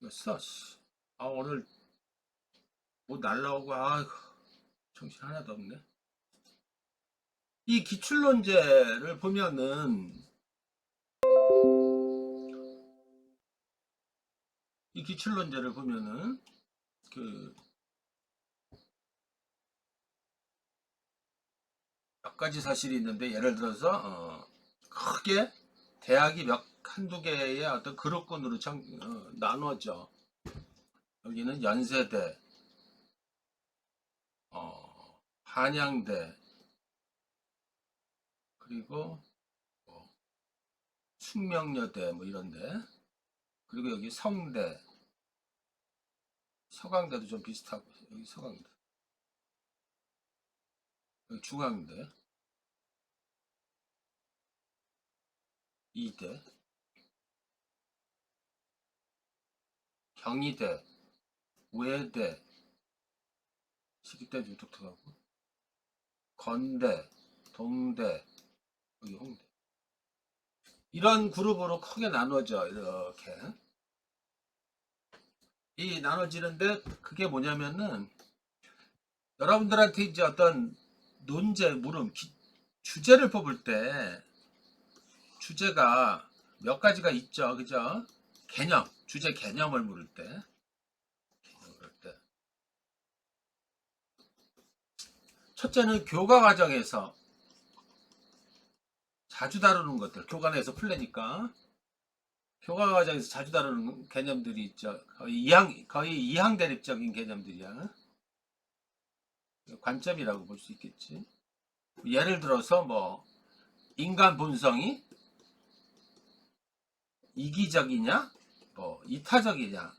였어. 오늘 뭐 날라오고, 아이고, 정신 하나도 없네. 이 기출론제를 보면은, 이 기출론제를 보면은, 그, 몇 가지 사실이 있는데, 예를 들어서, 크게 대학이 한두 개의 어떤 그룹군으로 나눠져. 여기는 연세대, 한양대, 그리고 뭐 숙명여대, 뭐 이런데, 그리고 여기 성대, 서강대도 좀 비슷하고, 여기 서강대, 여기 중앙대, 이대, 경희대, 외대, 시기대 좀 독특하고, 건대, 동대, 여기 홍대. 이런 그룹으로 크게 나눠져, 이렇게. 이 나눠지는데, 그게 뭐냐면은, 여러분들한테 이제 어떤 논제, 물음, 주제를 뽑을 때, 주제가 몇 가지가 있죠. 그죠? 개념, 주제 개념을 물을 때. 첫째는 교과 과정에서 자주 다루는 것들, 교과내에서 풀려니까 교과 과정에서 자주 다루는 개념들이 있죠. 거의 이항 대립적인 개념들이야. 관점이라고 볼 수 있겠지. 예를 들어서 뭐 인간 본성이 이기적이냐, 뭐 이타적이냐,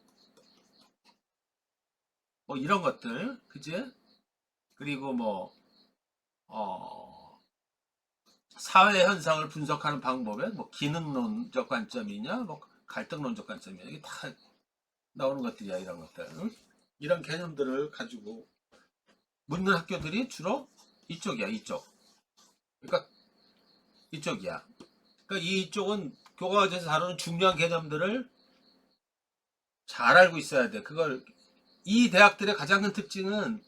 뭐 이런 것들, 그지? 그리고 뭐 사회 현상을 분석하는 방법에 뭐 기능론적 관점이냐, 뭐 갈등론적 관점이냐, 이게 다 나오는 것들이야. 이런 것들, 응? 이런 개념들을 가지고 묻는 학교들이 주로 이쪽이야. 이쪽. 그러니까 이쪽이야. 그러니까 이쪽은 교과서에서 다루는 중요한 개념들을 잘 알고 있어야 돼. 그걸 이 대학들의 가장 큰 특징은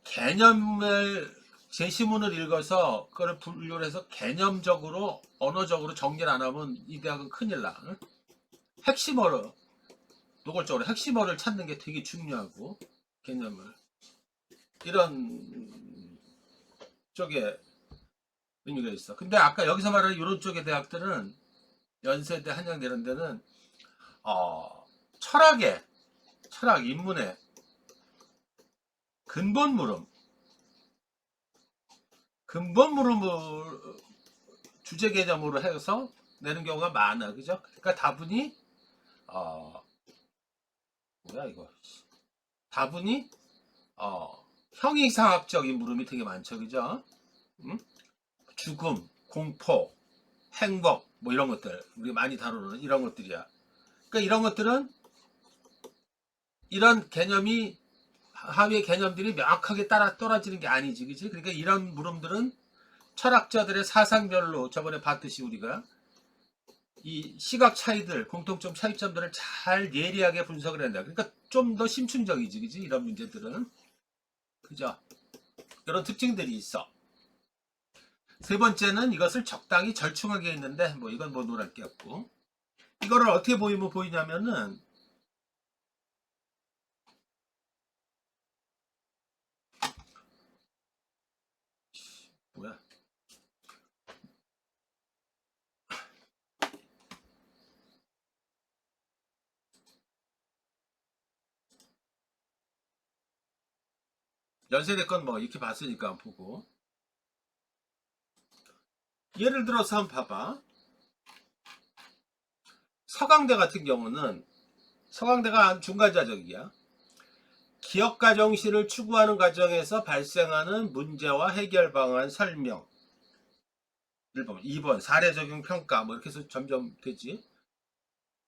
개념을 제시문을 읽어서 그걸 분류를 해서 개념적으로 언어적으로 정리를 안 하면 이 대학은 큰일 나. 응? 핵심어를 노골적으로 핵심어를 찾는 게 되게 중요하고 개념을 이런 쪽에 의미가 있어. 근데 아까 여기서 말하는 이런 쪽의 대학들은 연세대, 한양대 이런 데는 어, 철학의 철학 인문의 근본 물음, 근본 물음을 주제 개념으로 해서 내는 경우가 많아, 그죠? 그러니까 다분히 어, 뭐야 이거? 다분히 형이상학적인 물음이 되게 많죠, 그죠? 응? 죽음, 공포, 행복, 뭐 이런 것들 우리 많이 다루는 이런 것들이야. 그러니까 이런 것들은 이런 개념이 하위의 개념들이 명확하게 따라 떨어지는 게 아니지, 그지? 그러니까 이런 물음들은 철학자들의 사상별로 저번에 봤듯이 우리가 이 시각 차이들, 공통점 차이점들을 잘 예리하게 분석을 한다. 그러니까 좀 더 심층적이지, 그지? 이런 문제들은. 그죠? 이런 특징들이 있어. 세 번째는 이것을 적당히 절충하게 했는데, 뭐 이건 뭐 논할 게 없고. 이거를 어떻게 보이냐면은, 뭐야? 연세대 건 뭐 이렇게 봤으니까 보고. 예를 들어서 한번 봐봐. 서강대 같은 경우는 서강대가 중간자적이야. 기억과 정신을 추구하는 과정에서 발생하는 문제와 해결 방안 설명. 1번, 2번 사례 적용 평가 뭐 이렇게 해서 점점 되지.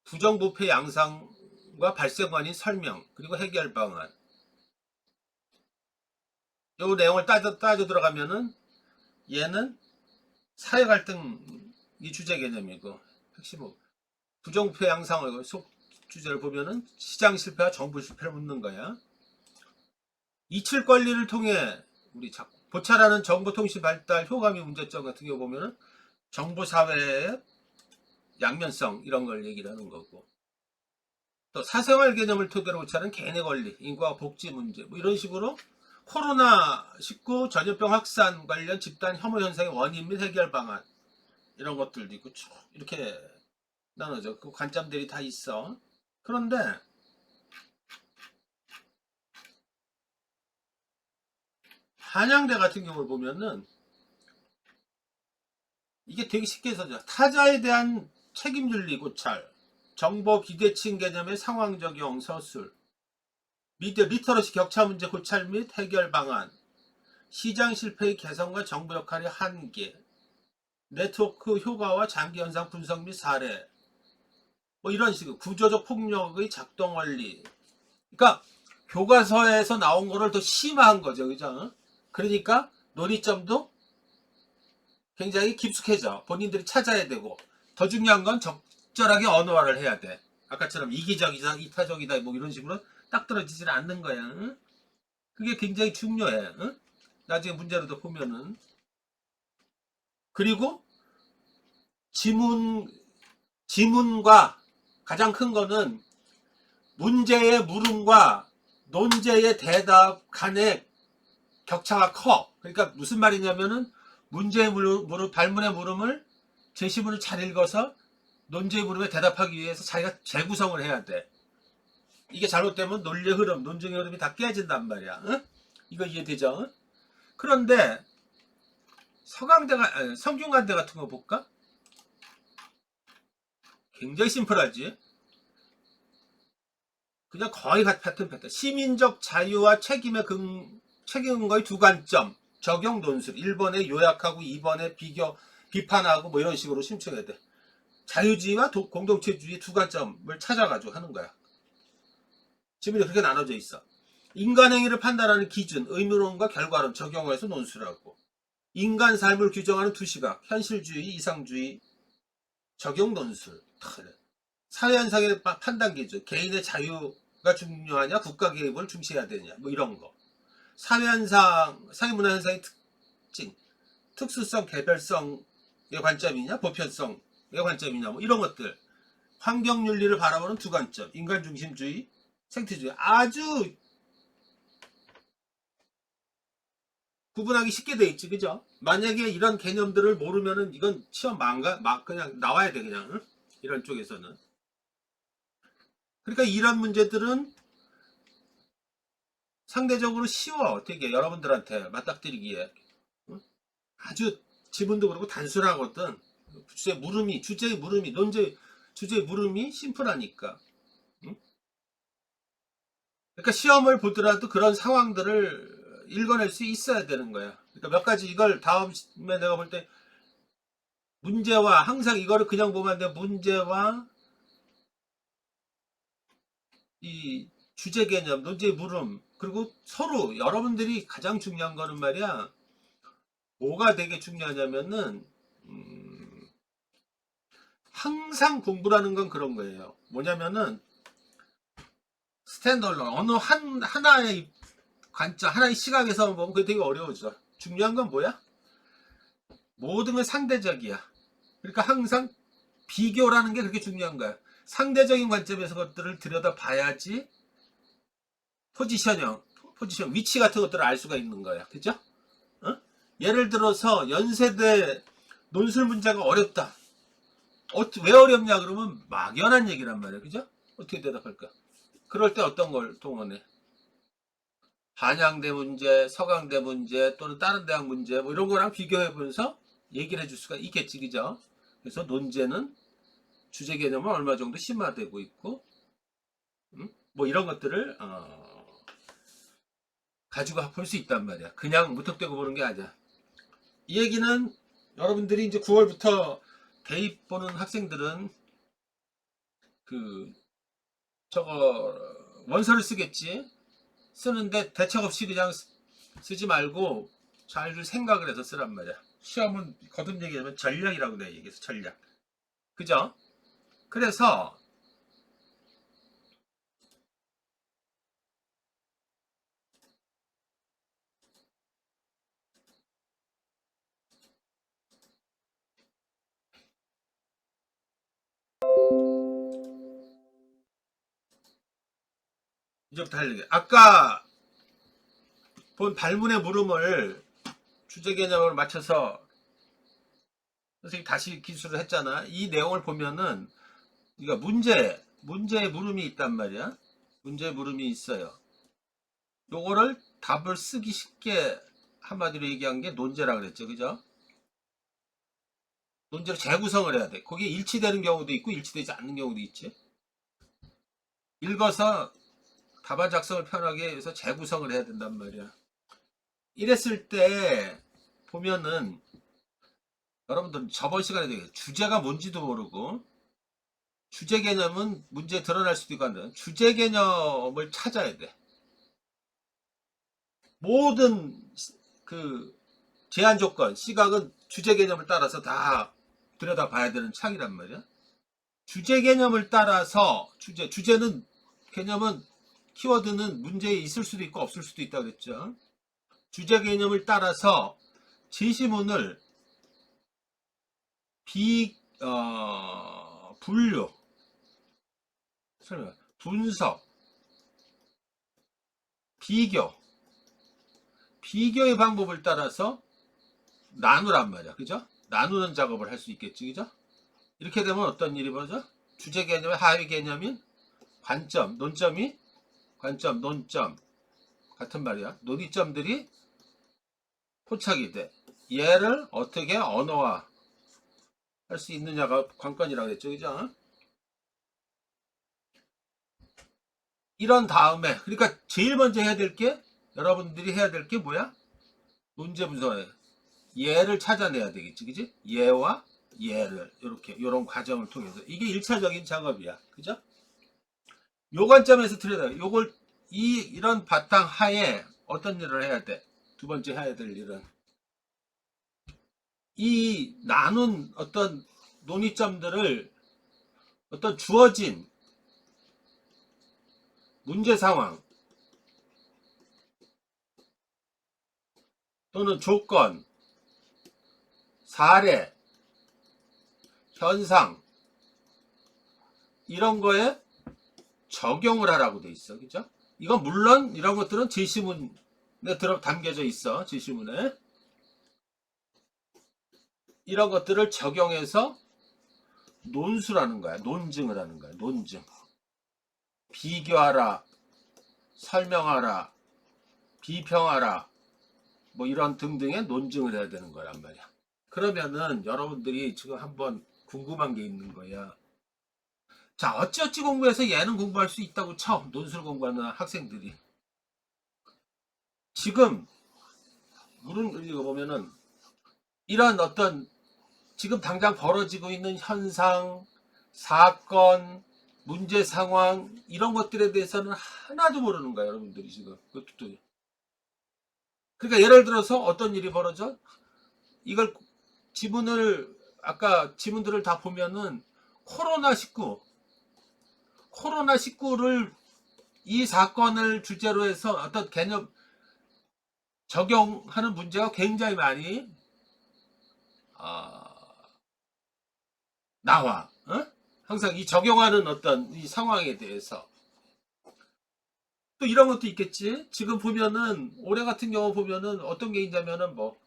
부정부패 양상과 발생 원인 설명 그리고 해결 방안. 요 내용을 따져 들어가면은 얘는 사회 갈등이 주제 개념이고 핵심은 부정부패 양상을 주제를 보면은 시장 실패와 정부 실패를 묻는 거야. 이칠 권리를 통해 우리 보차라는 정보통신 발달 효과미 문제점 같은 경우 보면은 정보 사회의 양면성 이런 걸 얘기를 하는 거고, 또 사생활 개념을 토대로 고치는 개인의 권리, 인과 복지 문제, 뭐 이런 식으로 코로나19 전염병 확산 관련 집단 혐오 현상의 원인 및 해결 방안 이런 것들도 있고 쭉 이렇게 나눠져. 그 관점들이 다 있어. 그런데 한양대 같은 경우를 보면은 이게 되게 쉽게 써져. 타자에 대한 책임윤리 고찰, 정보 비대칭 개념의 상황 적용 서술, 미디어 리터러시 격차 문제 고찰 및 해결 방안, 시장 실패의 개선과 정부 역할의 한계, 네트워크 효과와 장기 현상 분석 및 사례, 뭐 이런 식으로 구조적 폭력의 작동 원리. 그러니까 교과서에서 나온 거를 더 심화한 거죠, 그죠? 그러니까 논의점도 굉장히 깊숙해져. 본인들이 찾아야 되고, 더 중요한 건 적절하게 언어화를 해야 돼. 아까처럼 이기적이다, 이타적이다, 뭐 이런 식으로 딱 떨어지질 않는 거야. 응? 그게 굉장히 중요해. 응? 나중에 문제로도 보면은. 그리고 지문과 가장 큰 거는 문제의 물음과 논제의 대답 간의 격차가 커. 그러니까 무슨 말이냐면은 문제의 발문의 물음을 제시문을 잘 읽어서 논제의 물음에 대답하기 위해서 자기가 재구성을 해야 돼. 이게 잘못되면 논리의 흐름, 논증의 흐름이 다 깨진단 말이야. 응? 이거 이해되죠? 응? 그런데 성균관대 같은 거 볼까? 굉장히 심플하지. 그냥 거의 같은 패턴. 시민적 자유와 책임의 책임과의 두 관점, 적용 논술. 1번에 요약하고 2번에 비판하고 뭐 이런 식으로 심층해야 돼. 자유주의와 공동체주의 두 관점을 찾아가지고 하는 거야. 지문이 그렇게 나눠져 있어. 인간 행위를 판단하는 기준, 의무론과 결과론, 적용해서 논술하고, 인간 삶을 규정하는 두 시각, 현실주의, 이상주의, 적용 논술. 사회현상의 판단 기준, 개인의 자유가 중요하냐, 국가 개입을 중시해야 되냐, 뭐 이런 거. 사회현상, 사회문화현상의 특징, 특수성, 개별성의 관점이냐, 보편성의 관점이냐, 뭐 이런 것들. 환경윤리를 바라보는 두 관점, 인간중심주의, 생태주의. 아주 구분하기 쉽게 돼 있지, 그죠? 만약에 이런 개념들을 모르면은 이건 시험 그냥 나와야 돼, 그냥. 응? 이런 쪽에서는. 그러니까 이런 문제들은 상대적으로 쉬워, 되게 여러분들한테 맞닥뜨리기에. 응? 아주 지문도 그렇고 단순하거든. 주제의 물음이, 주제의 물음이 심플하니까. 응? 그러니까 시험을 보더라도 그런 상황들을 읽어낼 수 있어야 되는 거야. 그러니까 몇 가지 이걸 다음에 내가 볼 때 문제와 항상 이거를 그냥 보면 안 돼. 문제와 이 주제 개념, 논제의 물음, 그리고 서로 여러분들이 가장 중요한 거는 말이야. 뭐가 되게 중요하냐면은 항상 공부라는 건 그런 거예요. 뭐냐면은 스탠더얼론 어느 하나의 관점, 하나의 시각에서 보면 그게 되게 어려워져. 중요한 건 뭐야? 모든 건 상대적이야. 그러니까 항상 비교라는 게 그렇게 중요한 거야. 상대적인 관점에서 것들을 들여다봐야지 포지션, 위치 같은 것들을 알 수가 있는 거야. 그죠? 어? 예를 들어서 연세대 논술 문제가 어렵다. 왜 어렵냐 그러면 막연한 얘기란 말이야. 그죠? 어떻게 대답할까? 그럴 때 어떤 걸 동원해? 한양대 문제, 서강대 문제 또는 다른 대학 문제 뭐 이런 거랑 비교해보면서 얘기를 해줄 수가 있겠지. 그죠? 그래서 논제는 주제 개념은 얼마 정도 심화되고 있고 뭐 이런 것들을 가지고 볼 수 있단 말이야. 그냥 무턱대고 보는 게 아니야. 이 얘기는 여러분들이 이제 9월부터 대입 보는 학생들은 그 저거 원서를 쓰겠지. 쓰는데 대책 없이 그냥 쓰지 말고 잘 생각을 해서 쓰란 말이야. 시험은 거듭 얘기하면 전략이라고 내가 얘기해서 전략. 그죠? 그래서 이제부터 할 얘기. 아까 본 발문의 물음을 주제 개념을 맞춰서 선생님이 다시 기술을 했잖아. 이 내용을 보면은 그러니까 문제의 물음이 있단 말이야. 문제의 물음이 있어요. 요거를 답을 쓰기 쉽게 한마디로 얘기한 게 논제라 그랬죠. 그죠? 논제를 재구성을 해야 돼. 거기에 일치되는 경우도 있고 일치되지 않는 경우도 있지. 읽어서 답안 작성을 편하게 해서 재구성을 해야 된단 말이야. 이랬을 때 보면은 여러분들 저번 시간에 주제가 뭔지도 모르고 주제 개념은 문제에 드러날 수도 있고 한데 주제 개념을 찾아야 돼. 모든 그 제한 조건, 시각은 주제 개념을 따라서 다 들여다봐야 되는 창이란 말이야. 주제 개념을 따라서 주제는 개념은 키워드는 문제에 있을 수도 있고 없을 수도 있다고 그랬죠. 주제 개념을 따라서 제시문을 분류, 설명, 분석, 비교의 방법을 따라서 나누란 말이야. 그죠? 나누는 작업을 할 수 있겠지. 그죠? 이렇게 되면 어떤 일이 벌어져? 주제 개념의 하위 개념인 관점, 논점이 관점, 논점 같은 말이야. 논의점들이 포착이 돼. 얘를 어떻게 언어화 할 수 있느냐가 관건이라고 했죠. 그죠? 이런 다음에 그러니까 제일 먼저 해야 될 게 여러분들이 해야 될 게 뭐야? 문제 분석에 얘를 찾아내야 되겠지. 그지? 얘와 얘를 이렇게 요런 과정을 통해서 이게 1차적인 작업이야. 그죠? 요 관점에서 들여다 요걸 이런 바탕 하에 어떤 일을 해야 돼? 두 번째 해야 될 일은 이 나눈 어떤 논의점들을 어떤 주어진 문제 상황 또는 조건, 사례, 현상 이런 거에 적용을 하라고 돼 있어. 그죠? 이건 물론 이런 것들은 제시문에 담겨져 있어. 제시문에 이런 것들을 적용해서 논술하는 거야. 논증을 하는 거야. 논증. 비교하라, 설명하라, 비평하라, 뭐 이런 등등의 논증을 해야 되는 거란 말이야. 그러면은 여러분들이 지금 한번 궁금한 게 있는 거야. 자, 어찌어찌 공부해서 얘는 공부할 수 있다고 쳐. 논술 공부하는 학생들이. 지금 물은 이거 보면은 이런 어떤 지금 당장 벌어지고 있는 현상, 사건, 문제 상황 이런 것들에 대해서는 하나도 모르는 거야. 여러분들이 지금. 그것도. 그러니까 예를 들어서 어떤 일이 벌어져? 이걸 아까 지문들을 다 보면은 코로나19를 이 사건을 주제로 해서 어떤 개념 적용하는 문제가 굉장히 많이 나와. 어? 항상 이 적용하는 어떤 이 상황에 대해서 또 이런 것도 있겠지. 지금 보면은 올해 같은 경우 보면은 어떤 게 있냐면은 뭐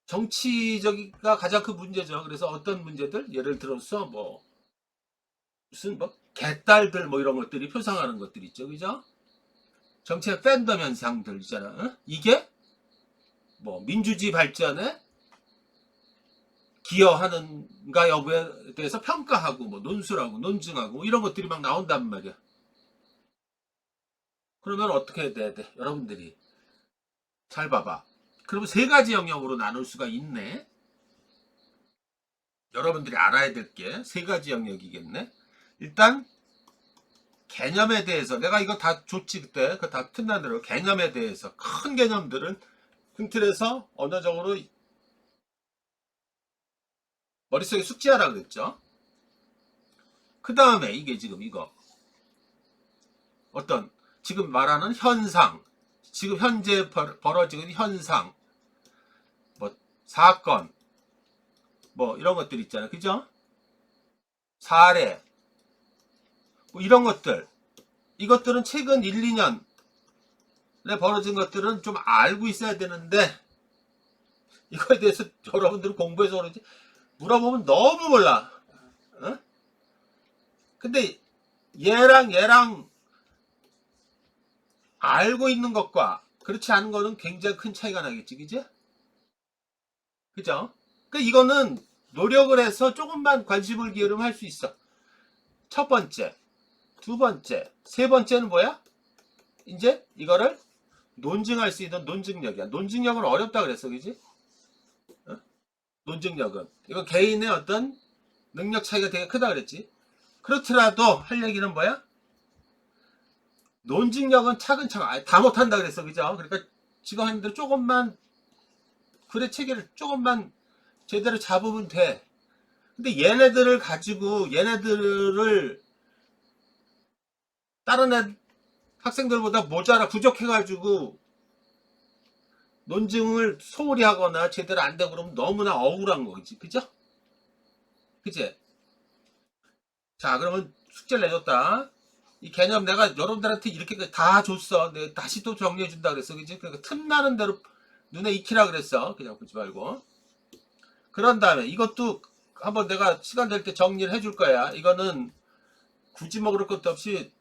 정치적이가 가장 큰 문제죠. 그래서 어떤 문제들 예를 들어서 뭐 무슨 뭐 개딸들 뭐 이런 것들이 표상하는 것들 있죠. 그죠? 정치의 팬덤 현상들 있잖아. 어? 이게 뭐 민주주의 발전에 기여하는가 여부에 대해서 평가하고 뭐 논술하고 논증하고 뭐 이런 것들이 막 나온단 말이야. 그러면 어떻게 해야 돼? 여러분들이 잘 봐봐. 그러면 세 가지 영역으로 나눌 수가 있네. 여러분들이 알아야 될 게 세 가지 영역이겠네. 일단 개념에 대해서 내가 이거 다 줬지 그때 그 다 틈난 대로 개념에 대해서 큰 개념들은 큰 틀에서 언어적으로 머릿속에 숙지하라 그랬죠. 그 다음에 이게 지금 이거 어떤 지금 말하는 현상, 지금 현재 벌어지는 현상, 뭐 사건, 뭐 이런 것들 있잖아요. 그죠? 사례, 뭐 이런 것들 이것들은 최근 1, 2년에 벌어진 것들은 좀 알고 있어야 되는데 이거에 대해서 여러분들은 공부해서 그런지 물어보면 너무 몰라. 어? 근데 얘랑 알고 있는 것과 그렇지 않은 거는 굉장히 큰 차이가 나겠지, 그죠? 그죠? 그러니까 이거는 노력을 해서 조금만 관심을 기울이면 할 수 있어. 첫 번째, 두 번째, 세 번째는 뭐야? 이제 이거를 논증할 수 있는 논증력이야. 논증력은 어렵다 그랬어, 그지? 어? 논증력은 이거 개인의 어떤 능력 차이가 되게 크다 그랬지. 그렇더라도 할 얘기는 뭐야? 논증력은 차근차근 다 못한다 그랬어, 그죠? 그러니까 지금 하는 대로 조금만 글의 체계를 조금만 제대로 잡으면 돼. 근데 얘네들을 가지고 얘네들을 다른 학생들보다 모자라 부족해가지고 논증을 소홀히 하거나 제대로 안 되고 그러면 너무나 억울한 거지, 그죠? 그치? 자, 그러면 숙제를 내줬다. 이 개념 내가 여러분들한테 이렇게 다 줬어. 내가 다시 또 정리해준다 그랬어, 그지? 그러니까 틈나는 대로 눈에 익히라 그랬어. 그냥 보지 말고. 그런 다음에 이것도 한번 내가 시간 될 때 정리를 해줄 거야. 이거는 굳이 뭐 그럴 것도 없이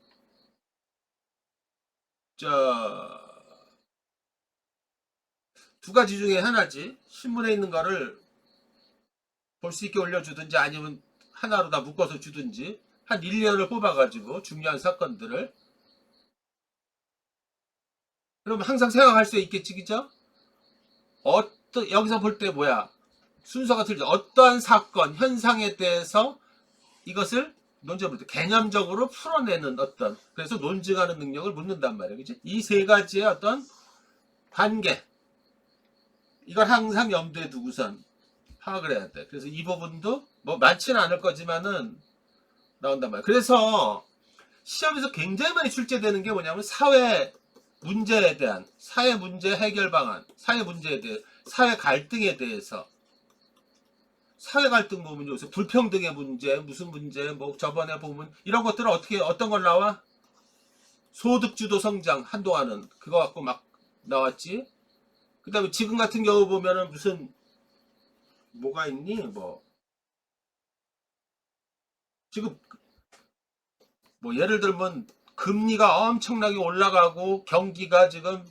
저 두 가지 중에 하나지. 신문에 있는 거를 볼 수 있게 올려주든지 아니면 하나로 다 묶어서 주든지 한 1년을 뽑아가지고 중요한 사건들을 그러면 항상 생각할 수 있겠지, 그죠? 여기서 볼 때 뭐야? 순서가 틀리죠. 어떠한 사건, 현상에 대해서 이것을 논점을 개념적으로 풀어내는 어떤 그래서 논증하는 능력을 묻는단 말이에요. 그치? 이 세 가지의 어떤 관계 이걸 항상 염두에 두고선 파악을 해야 돼. 그래서 이 부분도 뭐 많지는 않을 거지만은 나온단 말이에요. 그래서 시험에서 굉장히 많이 출제되는 게 뭐냐면 사회 문제에 대한 사회 문제 해결 방안, 사회 문제에 대해 사회 갈등에 대해서 사회 갈등 보면 요새 불평등의 문제, 무슨 문제, 뭐 저번에 보면 이런 것들은 어떻게 어떤 걸 나와? 소득주도 성장 한동안은 그거 갖고 막 나왔지. 그다음에 지금 같은 경우 보면은 무슨 뭐가 있니? 뭐 지금 뭐 예를 들면 금리가 엄청나게 올라가고 경기가 지금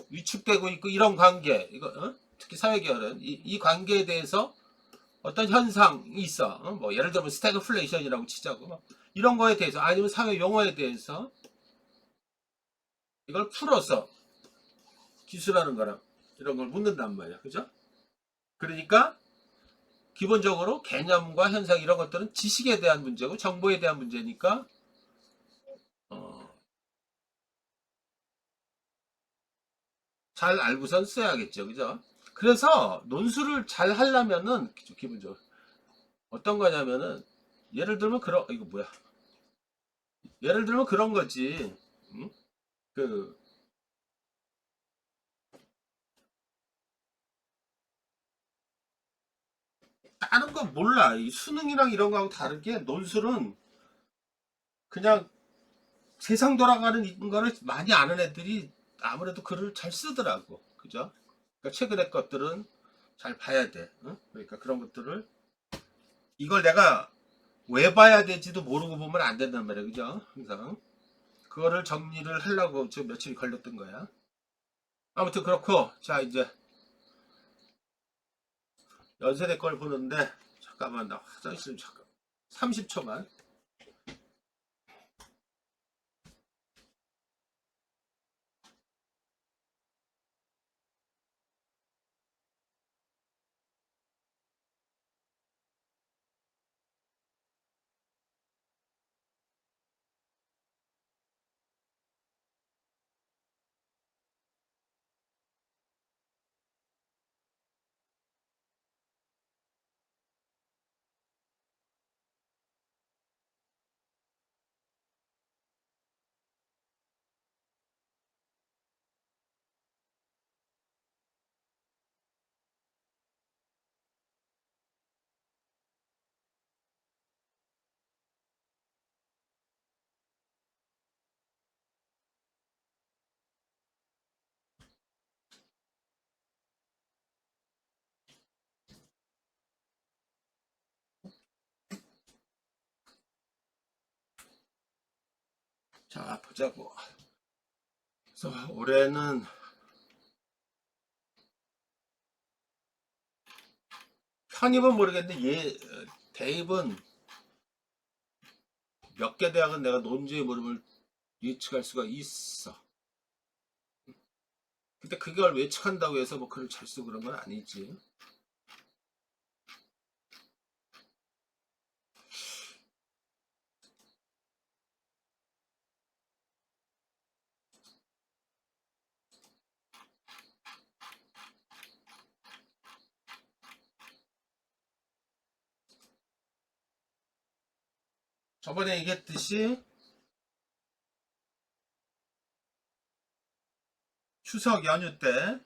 위축되고 있고 이런 관계 이거 특히 사회계열은 이 관계에 대해서 어떤 현상이 있어. 뭐 예를 들면 스태그플레이션이라고 치자고 이런 거에 대해서 아니면 사회 용어에 대해서 이걸 풀어서 기술하는 거랑 이런 걸 묻는단 말이야. 그죠? 그러니까 기본적으로 개념과 현상 이런 것들은 지식에 대한 문제고 정보에 대한 문제니까 어, 잘 알고선 써야겠죠. 그죠? 그래서 논술을 잘 하려면은 기본적으로 어떤 거냐면은 예를 들면 그런 이거 뭐야? 예를 들면 그런 거지. 응? 그 다른 건 몰라. 이 수능이랑 이런 거하고 다르게 논술은 그냥 세상 돌아가는 거를 많이 아는 애들이 아무래도 글을 잘 쓰더라고. 그죠? 그러니까 최근의 것들은 잘 봐야 돼. 응? 그러니까 그런 것들을 이걸 내가 왜 봐야 될지도 모르고 보면 안 된단 말이야. 그죠? 항상. 그거를 정리를 하려고 지금 며칠이 걸렸던 거야. 아무튼 그렇고 자 이제 연세대 걸 보는데 잠깐만 나 화장실 잠깐 30초만 보자고. 그래서 올해는 편입은 모르겠는데 대입은 몇 개 대학은 내가 논지의 무릎을 예측할 수가 있어. 근데 그걸 예측한다고 해서 뭐 글을 잘 쓰고 그런 건 아니지. 저번에 얘기했듯이 추석 연휴 때